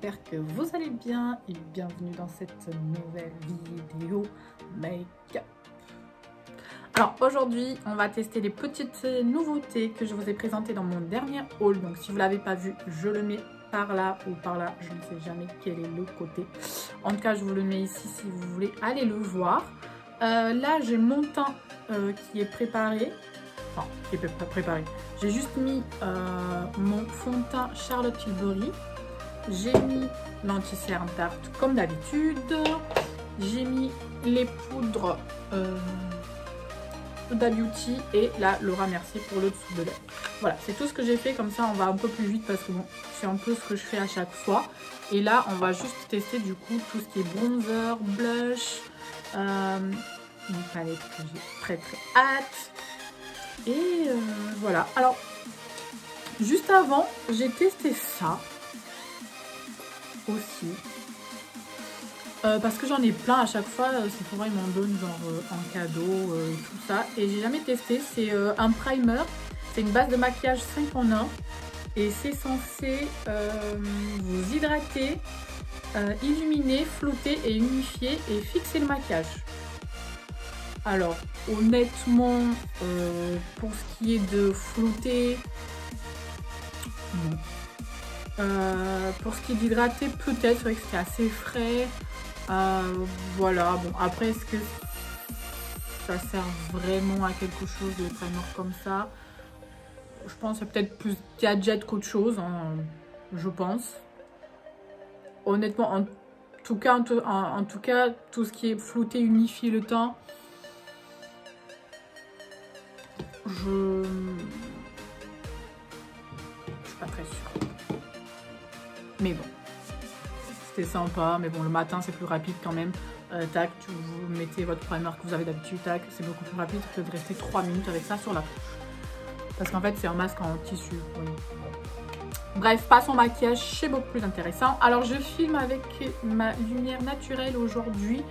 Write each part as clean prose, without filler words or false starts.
j'espère que vous allez bien et bienvenue dans cette nouvelle vidéo make-up. Alors aujourd'hui, on va tester les petites nouveautés que je vous ai présentées dans mon dernier haul. Donc si vous ne l'avez pas vu, je le mets par là ou par là, je ne sais jamais quel est le côté. En tout cas, je vous le mets ici si vous voulez aller le voir. Là, j'ai mon teint qui est préparé. Enfin, qui est pas préparé. J'ai juste mis mon fond de teint Charlotte Tilbury. J'ai mis l'anti-cerne Tarte comme d'habitude. J'ai mis les poudres Huda Beauty et la Laura Mercier pour le dessous de l'œil. Voilà, c'est tout ce que j'ai fait. Comme ça, on va un peu plus vite parce que bon, c'est un peu ce que je fais à chaque fois. Et là, on va juste tester du coup tout ce qui est bronzer, blush, une palette que j'ai très hâte. Et voilà. Alors, juste avant, j'ai testé ça aussi. Parce que j'en ai plein à chaque fois. Sephora, ils m'en donnent genre en cadeau, tout ça. Et j'ai jamais testé. C'est un primer. C'est une base de maquillage 5 en 1. Et c'est censé vous hydrater, illuminer, flouter et unifier et fixer le maquillage. Alors, honnêtement, pour ce qui est de flouter, non. Pour ce qui est d'hydrater, peut-être, c'est vrai que c'était assez frais. Voilà, bon, après, est-ce que ça sert vraiment à quelque chose, le primer comme ça? Je pense que c'est peut-être plus gadget qu'autre chose, hein, je pense. Honnêtement, en tout cas, tout ce qui est flouter, unifier le teint, je suis pas très sûre. Mais bon, c'était sympa. Mais bon, le matin, c'est plus rapide quand même. Tac, vous mettez votre primer que vous avez d'habitude. Tac, c'est beaucoup plus rapide que de rester 3 minutes avec ça sur la touche. Parce qu'en fait, c'est un masque en tissu. Oui. Bref, passons au maquillage, c'est beaucoup plus intéressant. Alors, je filme avec ma lumière naturelle aujourd'hui.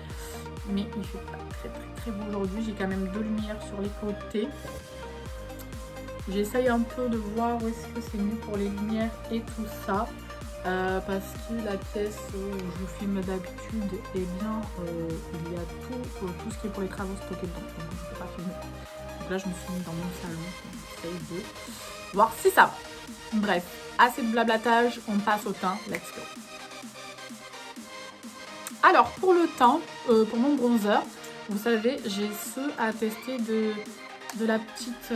Mais il fait pas très beau aujourd'hui. J'ai quand même 2 lumières sur les côtés. J'essaye un peu de voir où est-ce que c'est mieux pour les lumières et tout ça. Parce que la pièce où je filme d'habitude, eh bien, il y a tout ce qui est pour les travaux stocké dedans. Donc, je ne peux pas filmer. Donc là, je me suis mis dans mon salon. J'essaye de voir si ça va. Bref, assez de blablatage, on passe au teint. Let's go. Alors, pour le teint, pour mon bronzer, vous savez, j'ai ceux à tester de la petite,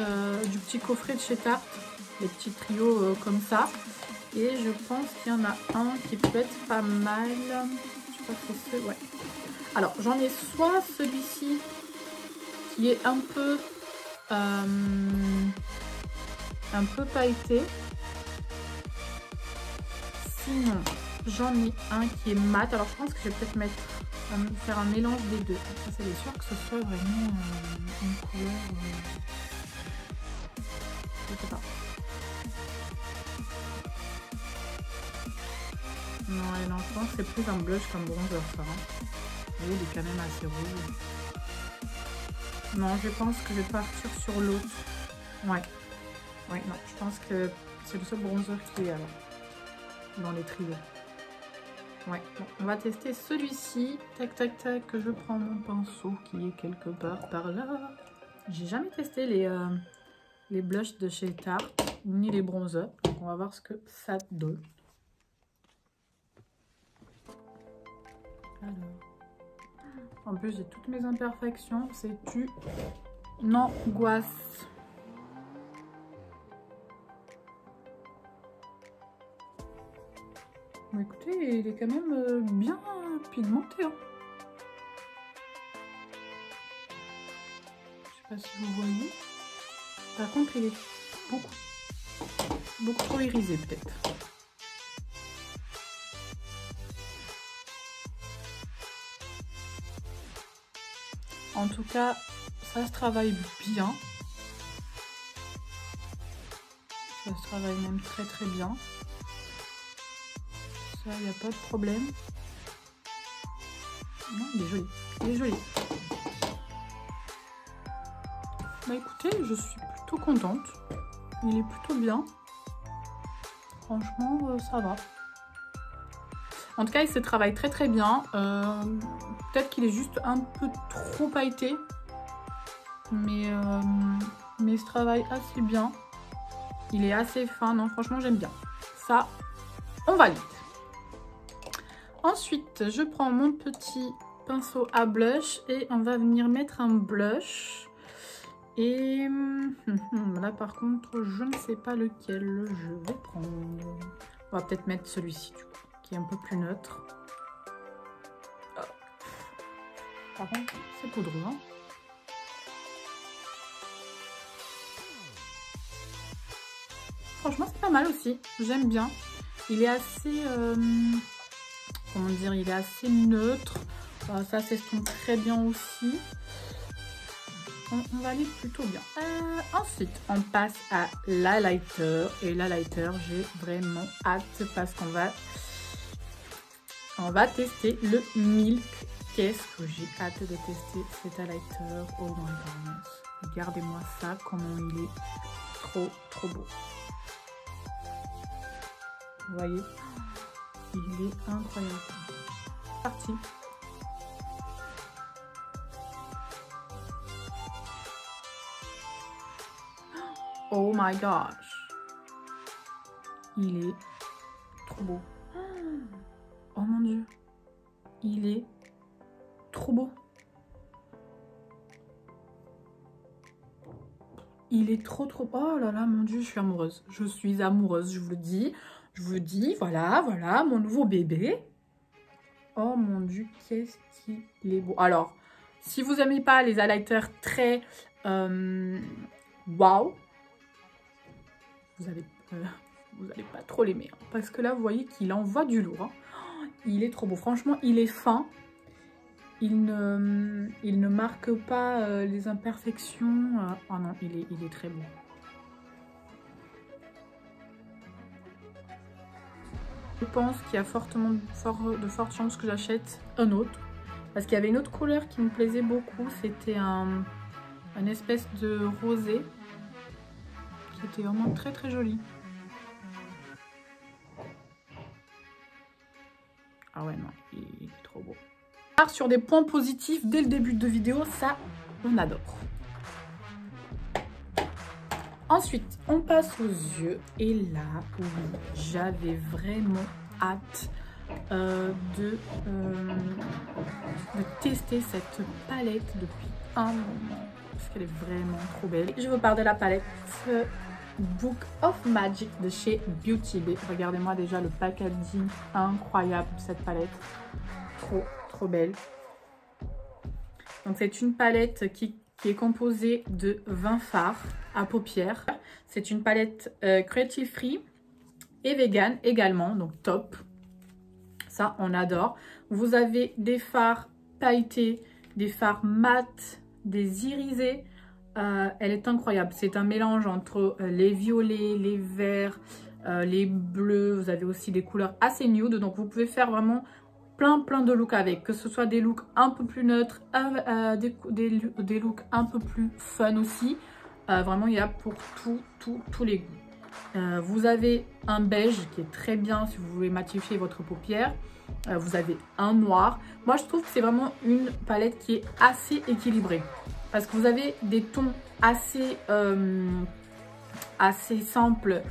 du petit coffret de chez Tarte. Les petits trios comme ça. Et je pense qu'il y en a un qui peut être pas mal. Je sais pas si c'est... Ouais. Alors, j'en ai soit celui-ci qui est un peu pailleté. Sinon, j'en ai un qui est mat. Alors, je pense que je vais peut-être faire un mélange des deux. Ça, c'est sûr que ce soit vraiment une couleur... je sais pas. Non, je pense que c'est plus un blush qu'un bronzer, ça. Hein. Oui, il est quand même assez rouge. Non, je pense que je vais partir sur l'autre. Ouais, non, je pense que c'est le seul bronzer qui est alors dans les trios. Ouais, bon, on va tester celui-ci. Tac, que je prends mon pinceau qui est quelque part par là. J'ai jamais testé les blushs de chez Tarte, ni les bronzers. Donc, on va voir ce que ça donne. Alors, en plus j'ai toutes mes imperfections, c'est une angoisse. Bon, écoutez, il est quand même bien pigmenté. Hein. Je sais pas si vous voyez. Par contre, il est beaucoup trop irisé peut-être. En tout cas, ça se travaille bien. Ça se travaille même très bien. Ça, il n'y a pas de problème. Non, il est joli. Il est joli. Bah écoutez, je suis plutôt contente. Il est plutôt bien. Franchement, ça va. En tout cas, il se travaille très très bien. Peut-être qu'il est juste un peu trop pailleté. Mais il se travaille assez bien. Il est assez fin. Non, franchement, j'aime bien. Ça, on valide. Ensuite, je prends mon petit pinceau à blush et on va venir mettre un blush. Et là, par contre, je ne sais pas lequel je vais prendre. On va peut-être mettre celui-ci, du coup, qui est un peu plus neutre. Par contre, c'est poudreux, hein. Franchement, c'est pas mal aussi. J'aime bien. Il est assez... comment dire? Il est assez neutre. Ça s'estompe très bien aussi. On va aller plutôt bien. Ensuite, on passe à l'highlighter. Et l'highlighter, j'ai vraiment hâte parce qu'on va tester le Milk. Qu'est-ce que j'ai hâte de tester cet highlighter. Oh my god. Regardez-moi ça, comment il est trop beau. Vous voyez, il est incroyable. Parti. Oh my gosh. Il est trop beau. Oh mon dieu. Il est trop beau. Il est trop. Oh là là, mon dieu, je suis amoureuse. Je suis amoureuse, je vous le dis. Je vous le dis, voilà, mon nouveau bébé. Oh mon dieu, qu'est-ce qu'il est beau. Alors, si vous n'aimez pas les highlighters très waouh, vous allez pas trop l'aimer. Hein, parce que là, vous voyez qu'il envoie du lourd. Hein. Oh, il est trop beau. Franchement, il est fin. Il ne marque pas les imperfections. Oh non, il est très beau. Je pense qu'il y a de fortes chances que j'achète un autre. Parce qu'il y avait une autre couleur qui me plaisait beaucoup. C'était un espèce de rosé. Qui était vraiment très très joli. Ah ouais, non, il est trop beau. On part sur des points positifs dès le début de vidéo. Ça, on adore. Ensuite, on passe aux yeux. Et là, oui, j'avais vraiment hâte de tester cette palette depuis un moment. Parce qu'elle est vraiment trop belle. Je vous parle de la palette Book of Magic de chez Beauty Bay. Regardez-moi déjà le packaging incroyable de cette palette. Trop belle. Donc c'est une palette qui est composée de 20 fards à paupières. C'est une palette cruelty free et vegan également, donc top. Ça, on adore. Vous avez des fards pailletés, des fards mat, des irisés. Elle est incroyable. C'est un mélange entre les violets, les verts, les bleus. Vous avez aussi des couleurs assez nude. Donc, vous pouvez faire vraiment plein de looks avec. Que ce soit des looks un peu plus neutres, des looks un peu plus fun aussi. Vraiment, il y a pour tous les goûts. Vous avez un beige qui est très bien si vous voulez matifier votre paupière. Vous avez un noir. Moi, je trouve que c'est vraiment une palette qui est assez équilibrée. Parce que vous avez des tons assez simples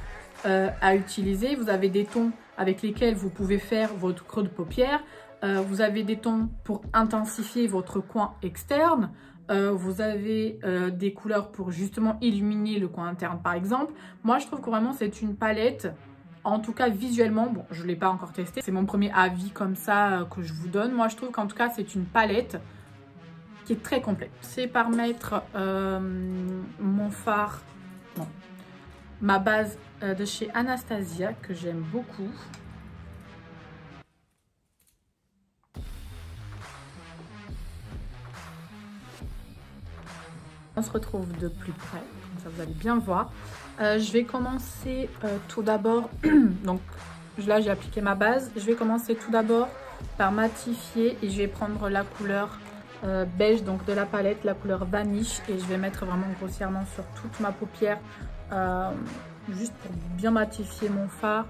à utiliser. Vous avez des tons avec lesquels vous pouvez faire votre creux de paupière. Vous avez des tons pour intensifier votre coin externe. Vous avez des couleurs pour justement illuminer le coin interne par exemple. Moi je trouve que vraiment c'est une palette, en tout cas visuellement, bon je ne l'ai pas encore testé, c'est mon premier avis comme ça que je vous donne. Moi je trouve qu'en tout cas c'est une palette qui est très complète. C'est par mettre mon fard, non, ma base de chez Anastasia que j'aime beaucoup. On se retrouve de plus près, comme ça vous allez bien voir. Je vais commencer tout d'abord, donc là j'ai appliqué ma base. Je vais commencer tout d'abord par matifier et je vais prendre la couleur beige donc de la palette, la couleur vanish, et je vais mettre vraiment grossièrement sur toute ma paupière juste pour bien matifier mon fard.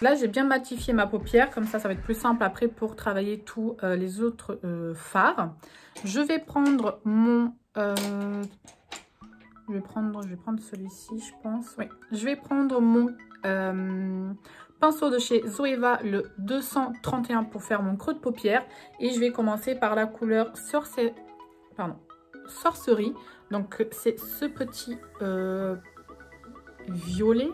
Là, j'ai bien matifié ma paupière, comme ça va être plus simple après pour travailler tous les autres fards. Je vais prendre mon... je vais prendre celui-ci, je pense. Oui, je vais prendre mon pinceau de chez Zoeva, le 231 pour faire mon creux de paupière. Et je vais commencer par la couleur Sorcerie. Donc, c'est ce petit violet.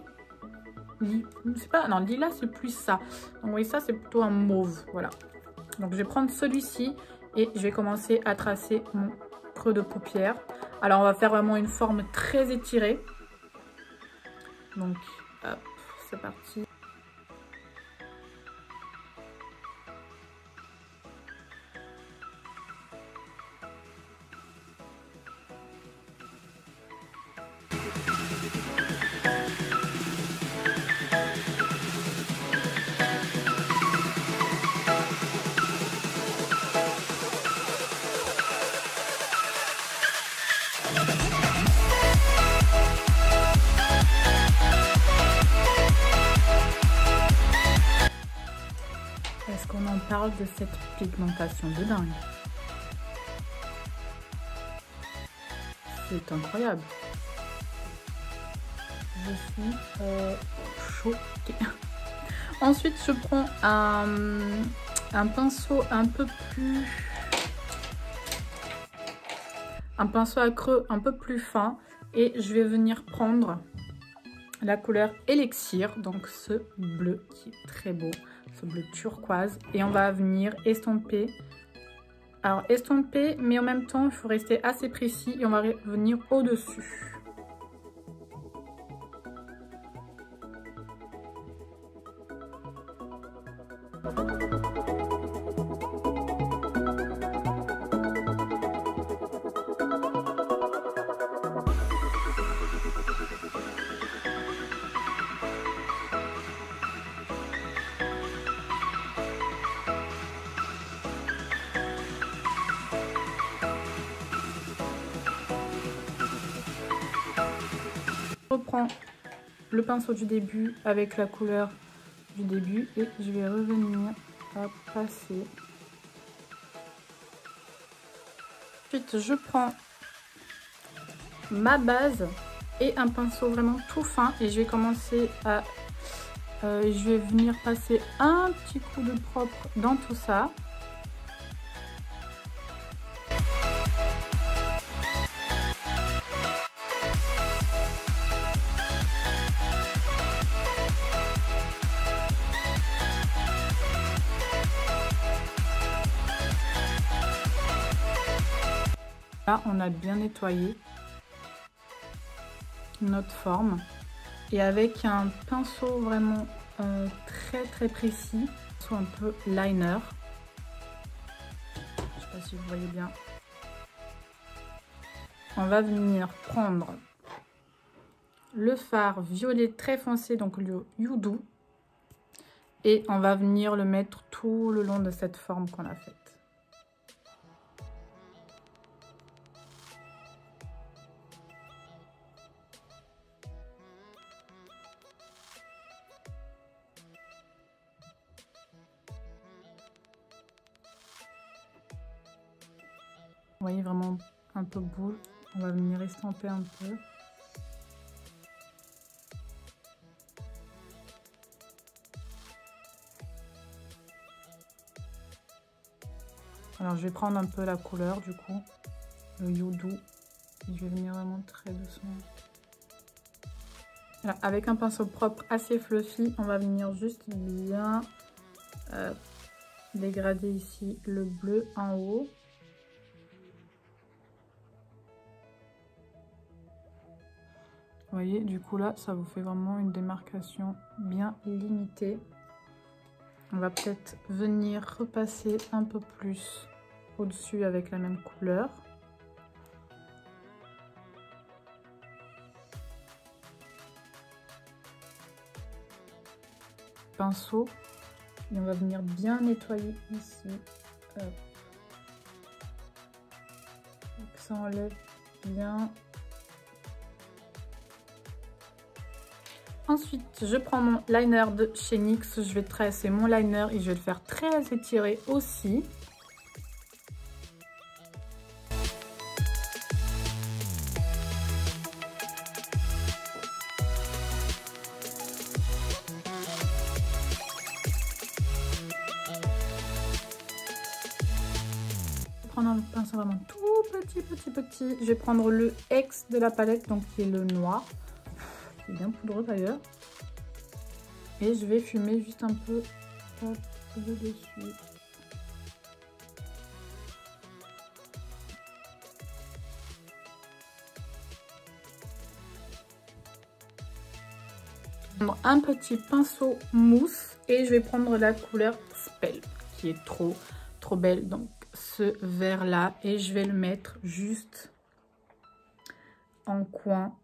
C'est pas, non, lilas, c'est plus ça. Donc, oui, ça, c'est plutôt un mauve. Voilà. Donc, je vais prendre celui-ci et je vais commencer à tracer mon creux de paupière. Alors, on va faire vraiment une forme très étirée. Donc, hop, c'est parti. Est-ce qu'on en parle de cette pigmentation de dingue? C'est incroyable. Je suis choquée. Ensuite, je prends un pinceau un peu plus... Un pinceau à creux un peu plus fin. Et je vais venir prendre la couleur Elixir. Donc ce bleu qui est très beau. Ce bleu turquoise. Et on va venir estomper. Alors estomper, mais en même temps, il faut rester assez précis. Et on va venir au-dessus. Je reprends le pinceau du début avec la couleur du début et je vais revenir à passer. Ensuite, je prends ma base et un pinceau vraiment tout fin et je vais commencer à... je vais venir passer un petit coup de propre dans tout ça. Là, on a bien nettoyé notre forme et avec un pinceau vraiment très précis, soit un peu liner. Je sais pas si vous voyez bien. On va venir prendre le fard violet très foncé, donc le Yudu, et on va venir le mettre tout le long de cette forme qu'on a faite. Vous voyez vraiment un peu boule. On va venir estomper un peu. Alors je vais prendre un peu la couleur du coup, le Yudu. Et je vais venir vraiment très doucement. Voilà, avec un pinceau propre assez fluffy, on va venir juste bien dégrader ici le bleu en haut. Vous voyez, du coup là, ça vous fait vraiment une démarcation bien limitée. On va peut-être venir repasser un peu plus au-dessus avec la même couleur. Pinceau. Et on va venir bien nettoyer ici. Hop. Que ça enlève bien. Ensuite, je prends mon liner de chez NYX. Je vais tracer mon liner et je vais le faire très étiré aussi. Prendre un pinceau vraiment tout petit. Je vais prendre le X de la palette, donc qui est le noir, qui est bien poudreux d'ailleurs. Et je vais fumer juste un peu le dessus. Un petit pinceau mousse et je vais prendre la couleur Spell qui est trop belle, donc ce vert là, et je vais le mettre juste en coin.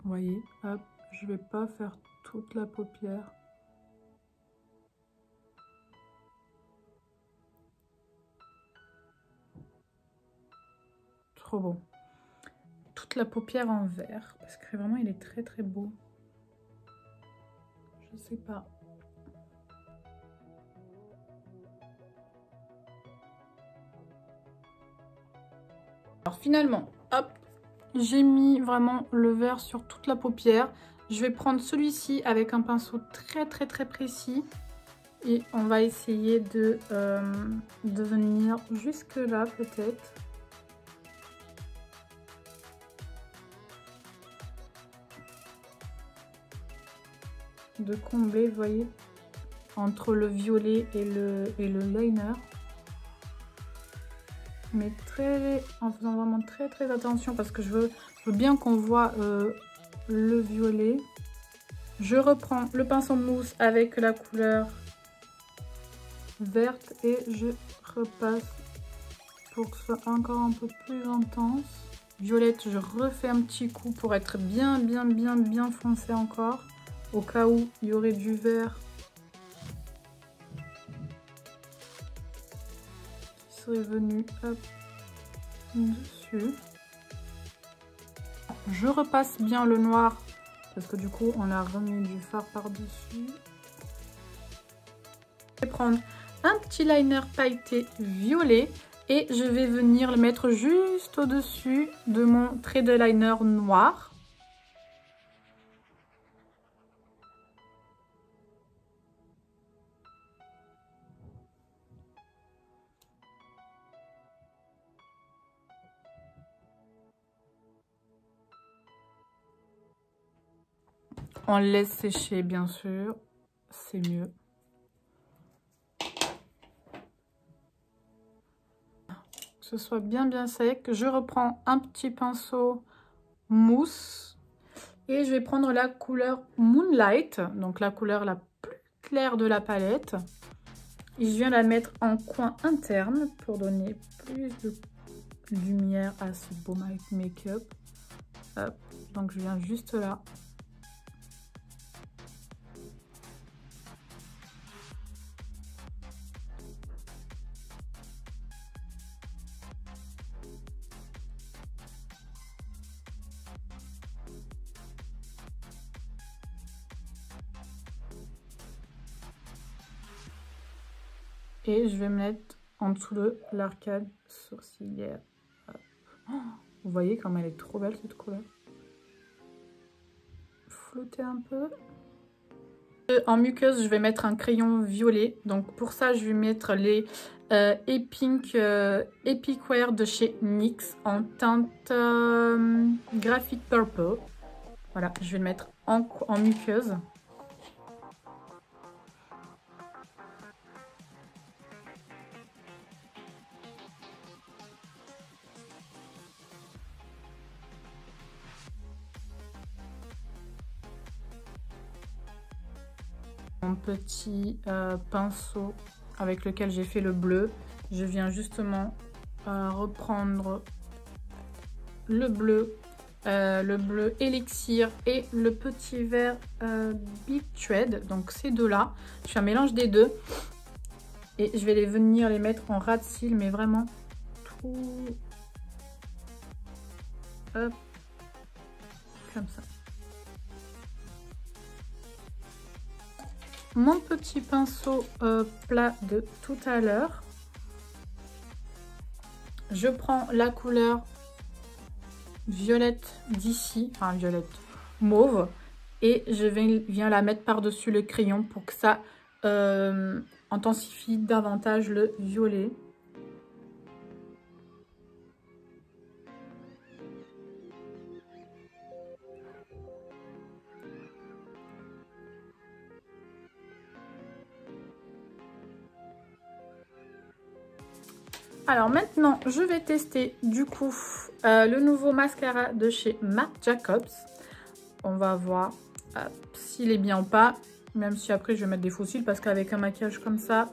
Vous voyez, hop, je vais pas faire toute la paupière. Trop beau. Toute la paupière en vert parce que vraiment il est très beau. Je sais pas. Alors finalement, hop, j'ai mis vraiment le vert sur toute la paupière. Je vais prendre celui-ci avec un pinceau très précis et on va essayer de venir jusque là peut-être. De combler, vous voyez, entre le violet et le liner. Mais en faisant vraiment très attention parce que je veux bien qu'on voit le violet. Je reprends le pinceau mousse avec la couleur verte et je repasse pour que ce soit encore un peu plus intense. Violette, je refais un petit coup pour être bien foncé encore, au cas où il y aurait du vert qui serait venu hop, dessus. Je repasse bien le noir parce que du coup on a remis du fard par dessus. Je vais prendre un petit liner pailleté violet et je vais venir le mettre juste au dessus de mon trait de liner noir. On laisse sécher bien sûr, c'est mieux. Que ce soit bien sec. Je reprends un petit pinceau mousse et je vais prendre la couleur Moonlight, donc la couleur la plus claire de la palette. Et je viens la mettre en coin interne pour donner plus de lumière à ce beau make-up. Donc je viens juste là. Et je vais mettre en dessous de l'arcade sourcilière. Vous voyez comme elle est trop belle cette couleur. Flotter un peu. En muqueuse, je vais mettre un crayon violet. Donc pour ça, je vais mettre les Epic Wear de chez NYX en teinte Graphic Purple. Voilà, je vais le mettre en muqueuse. Mon petit pinceau avec lequel j'ai fait le bleu, je viens justement reprendre le bleu élixir et le petit vert Big Thread, donc ces deux là. Je fais un mélange des deux et je vais venir les mettre en ras de cils, mais vraiment tout, hop, comme ça. Mon petit pinceau plat de tout à l'heure. Je prends la couleur violette d'ici, enfin violette mauve, et je viens la mettre par-dessus le crayon pour que ça intensifie davantage le violet. Alors maintenant, je vais tester du coup le nouveau mascara de chez Marc Jacobs. On va voir s'il est bien ou pas, même si après je vais mettre des faux cils parce qu'avec un maquillage comme ça,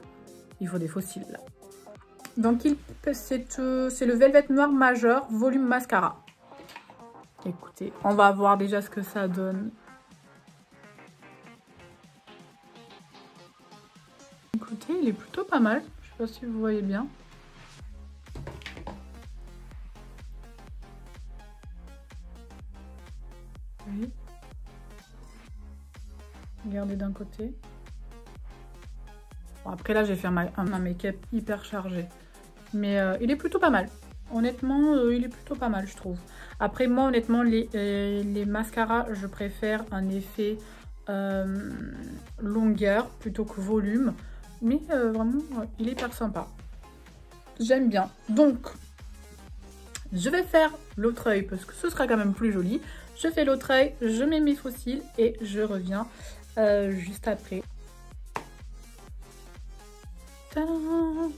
il faut des faux cils là. Donc c'est le Velvet Noir Majeur Volume Mascara. Écoutez, on va voir déjà ce que ça donne. Écoutez, il est plutôt pas mal. Je sais pas si vous voyez bien. Oui. Regardez d'un côté. Bon, après là, j'ai fait un make-up hyper chargé. Mais il est plutôt pas mal. Honnêtement, il est plutôt pas mal, je trouve. Après, moi, honnêtement, les mascaras, je préfère un effet longueur plutôt que volume. Mais vraiment, il est hyper sympa. J'aime bien. Donc, je vais faire l'autre œil parce que ce sera quand même plus joli. Je fais l'autre œil, je mets mes faux cils et je reviens juste après. Tadam!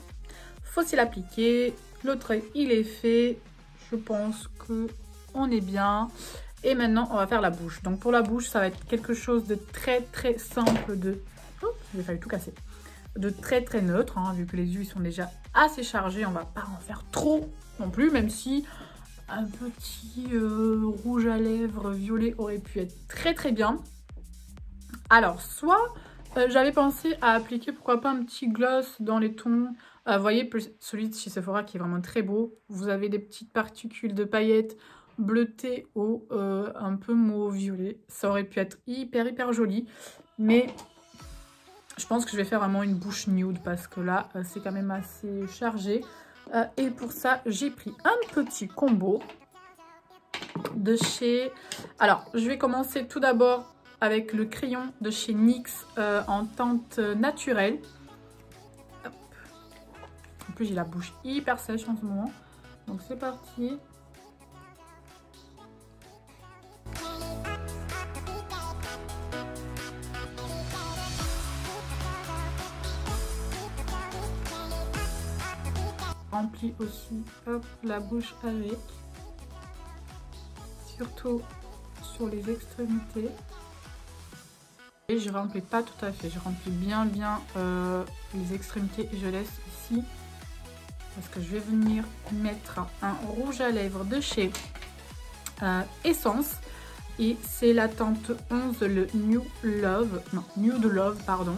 Faux cils appliqués, l'autre œil il est fait. Je pense que on est bien. Et maintenant on va faire la bouche. Donc pour la bouche ça va être quelque chose de très simple, oh, j'ai failli tout casser. De très neutre, hein, vu que les yeux ils sont déjà assez chargés, on va pas en faire trop non plus, même si un petit rouge à lèvres violet aurait pu être très bien. Alors soit j'avais pensé à appliquer pourquoi pas un petit gloss dans les tons. Vous voyez celui de chez Sephora qui est vraiment très beau. Vous avez des petites particules de paillettes bleutées au un peu mauve violet. Ça aurait pu être hyper joli. Mais je pense que je vais faire vraiment une bouche nude parce que là c'est quand même assez chargé. Et pour ça j'ai pris un petit combo de chez... Alors je vais commencer tout d'abord avec le crayon de chez NYX en teinte naturelle. Hop. En plus j'ai la bouche hyper sèche en ce moment. Donc c'est parti. Remplis aussi hop, la bouche avec. Surtout sur les extrémités. Et je remplis pas tout à fait, je remplis bien les extrémités et je laisse ici parce que je vais venir mettre un rouge à lèvres de chez Essence et c'est la teinte 11, le Nude Love pardon,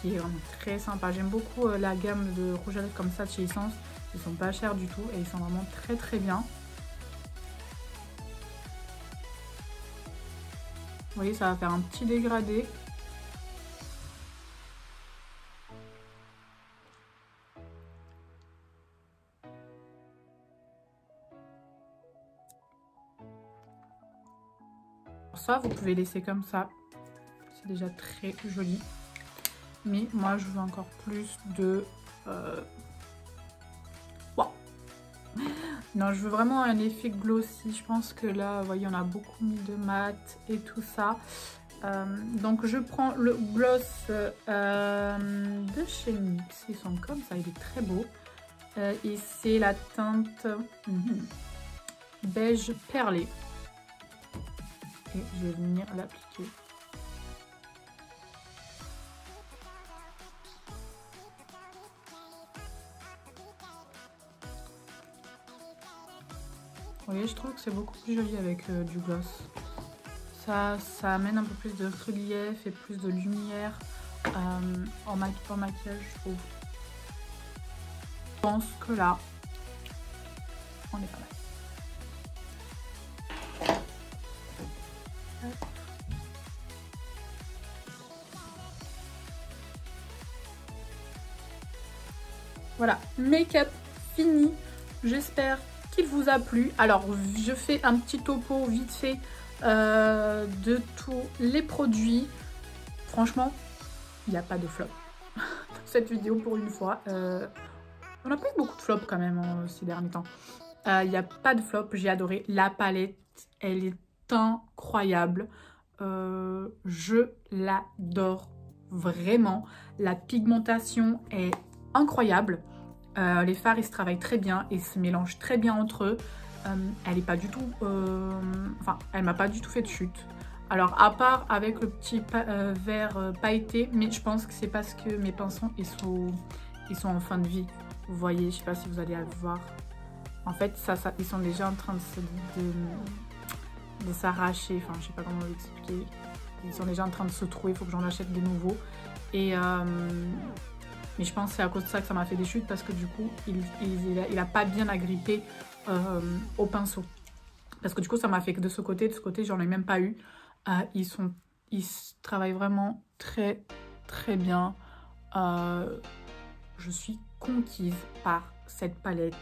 qui est vraiment très sympa. J'aime beaucoup la gamme de rouge à lèvres comme ça de chez Essence, ils sont pas chers du tout et ils sont vraiment très bien. Vous voyez, ça va faire un petit dégradé. Pour ça, vous pouvez laisser comme ça. C'est déjà très joli. Mais moi, je veux encore plus de... Wow. Non, je veux vraiment un effet glossy. Je pense que là, vous voyez, on a beaucoup mis de mat et tout ça. Donc, je prends le gloss de chez NYX. Ils sont comme ça, il est très beau. Et c'est la teinte beige perlé. Et je vais venir l'appliquer. Vous voyez, je trouve que c'est beaucoup plus joli avec du gloss. Ça amène un peu plus de relief et plus de lumière en maquillage, je trouve. Je pense que là, on est pas mal. Voilà, make-up fini. J'espère qu'il vous a plu. Alors, je fais un petit topo vite fait de tous les produits. Franchement, il n'y a pas de flop dans cette vidéo pour une fois. On a pas eu beaucoup de flops quand même ces derniers temps. Il n'y a pas de flop, j'ai adoré. La palette, elle est incroyable. Je l'adore vraiment. La pigmentation est incroyable. Les fards, ils se travaillent très bien et se mélangent très bien entre eux. Elle est pas du tout... Enfin, elle m'a pas du tout fait de chute. Alors, à part avec le petit verre pailleté, mais je pense que c'est parce que mes pinceaux, ils sont en fin de vie. Vous voyez, je sais pas si vous allez voir. En fait, ils sont déjà en train de s'arracher. Enfin, je sais pas comment vous expliquer. Ils sont déjà en train de se trouver. Il faut que j'en achète des nouveaux. Et mais je pense que c'est à cause de ça que ça m'a fait des chutes parce que du coup, il a pas bien agrippé au pinceau. Parce que du coup, ça m'a fait que de ce côté, j'en ai même pas eu. Ils travaillent vraiment très très bien. Je suis conquise par cette palette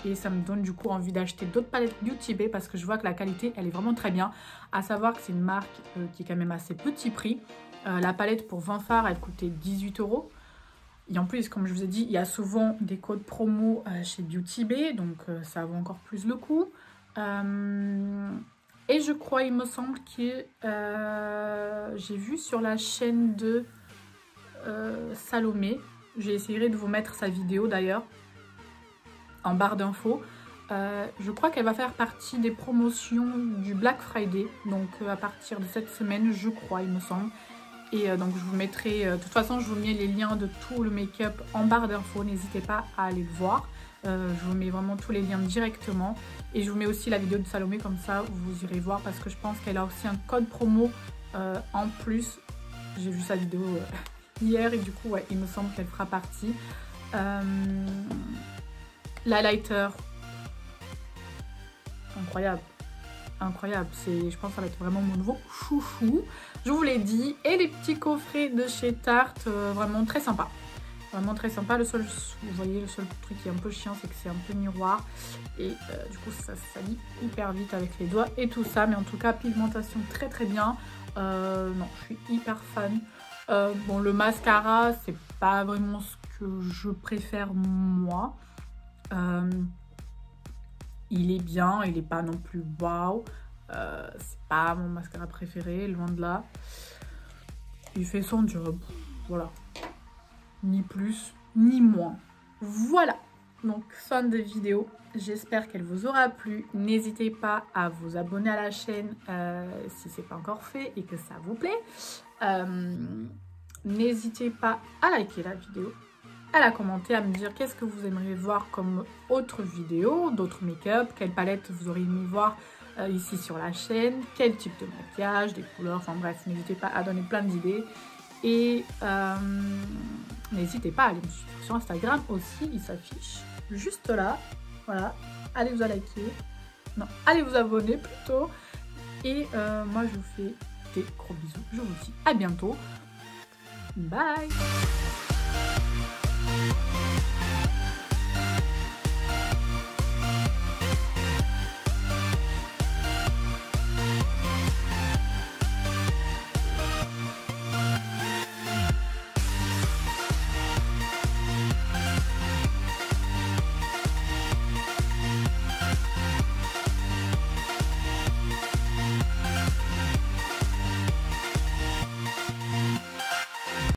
et ça me donne du coup envie d'acheter d'autres palettes Beauty Bay parce que je vois que la qualité elle est vraiment très bien. À savoir que c'est une marque qui est quand même assez petit prix. La palette pour 20 fards elle coûtait 18 €. Et en plus, comme je vous ai dit, il y a souvent des codes promo chez Beauty Bay, donc ça vaut encore plus le coup. Et je crois, il me semble que j'ai vu sur la chaîne de Salomé, j'essaierai de vous mettre sa vidéo d'ailleurs en barre d'infos. Je crois qu'elle va faire partie des promotions du Black Friday, donc à partir de cette semaine, je crois, il me semble. Et donc je vous mettrai, de toute façon je vous mets les liens de tout le make-up en barre d'infos, n'hésitez pas à aller le voir. Je vous mets vraiment tous les liens directement. Et je vous mets aussi la vidéo de Salomé, comme ça vous irez voir parce que je pense qu'elle a aussi un code promo en plus. J'ai vu sa vidéo hier et du coup ouais, il me semble qu'elle fera partie. L'highlighter, incroyable. Incroyable, je pense que ça va être vraiment mon nouveau chouchou, je vous l'ai dit. Et les petits coffrets de chez Tarte, vraiment très sympa. Vraiment très sympa. Le seul, vous voyez, le seul truc qui est un peu chiant, c'est que c'est un peu miroir. Et du coup, ça salit hyper vite avec les doigts et tout ça. Mais en tout cas, pigmentation très très bien. Non, je suis hyper fan. Bon, le mascara, c'est pas vraiment ce que je préfère moi. Il est bien, il est pas non plus waouh. C'est pas mon mascara préféré, loin de là. Il fait son job, voilà. Ni plus, ni moins. Voilà, donc fin de vidéo. J'espère qu'elle vous aura plu. N'hésitez pas à vous abonner à la chaîne si ce n'est pas encore fait et que ça vous plaît. N'hésitez pas à liker la vidéo, à la commenter, à me dire qu'est-ce que vous aimeriez voir comme autre vidéo, d'autres make-up, quelle palette vous auriez aimé voir ici sur la chaîne, quel type de maquillage, des couleurs, enfin bref, n'hésitez pas à donner plein d'idées. Et n'hésitez pas à aller me suivre sur Instagram aussi, il s'affiche juste là. Voilà, allez vous liker, non, allez vous abonner plutôt. Et moi je vous fais des gros bisous, je vous dis à bientôt. Bye.